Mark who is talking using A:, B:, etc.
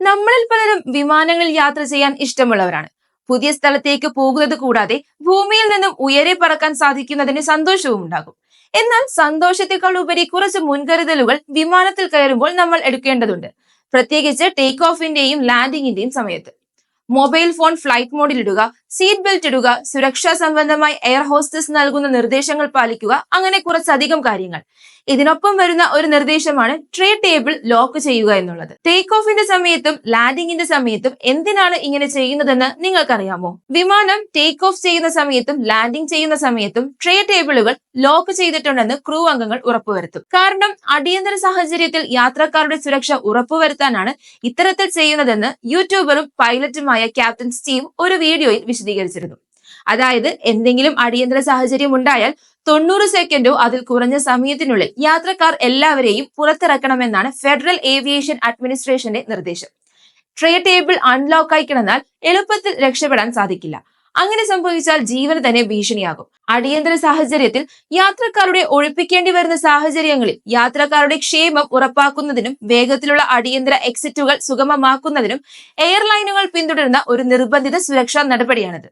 A: നമ്മളിൽ പലരും വിമാനങ്ങളിൽ യാത്ര ചെയ്യാൻ ഇഷ്ടമുള്ളവരാണ്. പുതിയ സ്ഥലത്തേക്ക് പോകുന്നത് കൂടാതെ ഭൂമിയിൽ നിന്നും ഉയരെ പറക്കാൻ സാധിക്കുന്നതിന് സന്തോഷവും ഉണ്ടാകും. എന്നാൽ സന്തോഷത്തെക്കാൾ ഉപരി കുറച്ച് മുൻകരുതലുകൾ വിമാനത്തിൽ കയറുമ്പോൾ നമ്മൾ എടുക്കേണ്ടതുണ്ട്. പ്രത്യേകിച്ച് ടേക്ക് ഓഫിന്റെയും ലാൻഡിങ്ങിന്റെയും സമയത്ത്. മൊബൈൽ ഫോൺ ഫ്ലൈറ്റ് മോഡിൽ ഇടുക, സീറ്റ് ബെൽറ്റ് ഇടുക, സുരക്ഷാ സംബന്ധമായി എയർ ഹോസ്റ്റസ് നൽകുന്ന നിർദ്ദേശങ്ങൾ പാലിക്കുക, അങ്ങനെ കുറച്ചധികം കാര്യങ്ങൾ. ഇതിനൊപ്പം വരുന്ന ഒരു നിർദ്ദേശമാണ് ട്രേ ടേബിൾ ലോക്ക് ചെയ്യുക എന്നുള്ളത്. ടേക്ക് ഓഫിന്റെ സമയത്തും ലാൻഡിങ്ങിന്റെ സമയത്തും എന്തിനാണ് ഇങ്ങനെ ചെയ്യുന്നതെന്ന് നിങ്ങൾക്കറിയാമോ? വിമാനം ടേക്ക് ഓഫ് ചെയ്യുന്ന സമയത്തും ലാൻഡിംഗ് ചെയ്യുന്ന സമയത്തും ട്രേ ടേബിളുകൾ ലോക്ക് ചെയ്തിട്ടുണ്ടെന്ന് ക്രൂ അംഗങ്ങൾ ഉറപ്പുവരുത്തും. കാരണം അടിയന്തര സാഹചര്യത്തിൽ യാത്രക്കാരുടെ സുരക്ഷ ഉറപ്പുവരുത്താനാണ് ഇത്തരത്തിൽ ചെയ്യുന്നതെന്ന് യൂട്യൂബറും പൈലറ്റുമായ ക്യാപ്റ്റൻ സ്റ്റീവ് ഒരു വീഡിയോയിൽ വിശദീകരിച്ചിരുന്നു. അതായത് എന്തെങ്കിലും അടിയന്തര സാഹചര്യം ഉണ്ടായാൽ 90 സെക്കൻഡോ അതിൽ കുറഞ്ഞ സമയത്തിനുള്ളിൽ യാത്രക്കാർ എല്ലാവരെയും പുറത്തിറക്കണമെന്നാണ് ഫെഡറൽ ഏവിയേഷൻ അഡ്മിനിസ്ട്രേഷന്റെ നിർദ്ദേശം. ട്രേ ടേബിൾ അൺലോക്കായി കിടന്നാൽ എളുപ്പത്തിൽ രക്ഷപ്പെടാൻ സാധിക്കില്ല. അങ്ങനെ സംഭവിച്ചാൽ ജീവന് തന്നെ ഭീഷണിയാകും. അടിയന്തര സാഹചര്യത്തിൽ യാത്രക്കാരുടെ ഒഴിപ്പിക്കേണ്ടി വരുന്ന സാഹചര്യങ്ങളിൽ യാത്രക്കാരുടെ ക്ഷേമം ഉറപ്പാക്കുന്നതിനും വേഗത്തിലുള്ള അടിയന്തര എക്സിറ്റുകൾ സുഗമമാക്കുന്നതിനും എയർലൈനുകൾ പിന്തുടരുന്ന ഒരു നിർബന്ധിത സുരക്ഷാ നടപടിയാണിത്.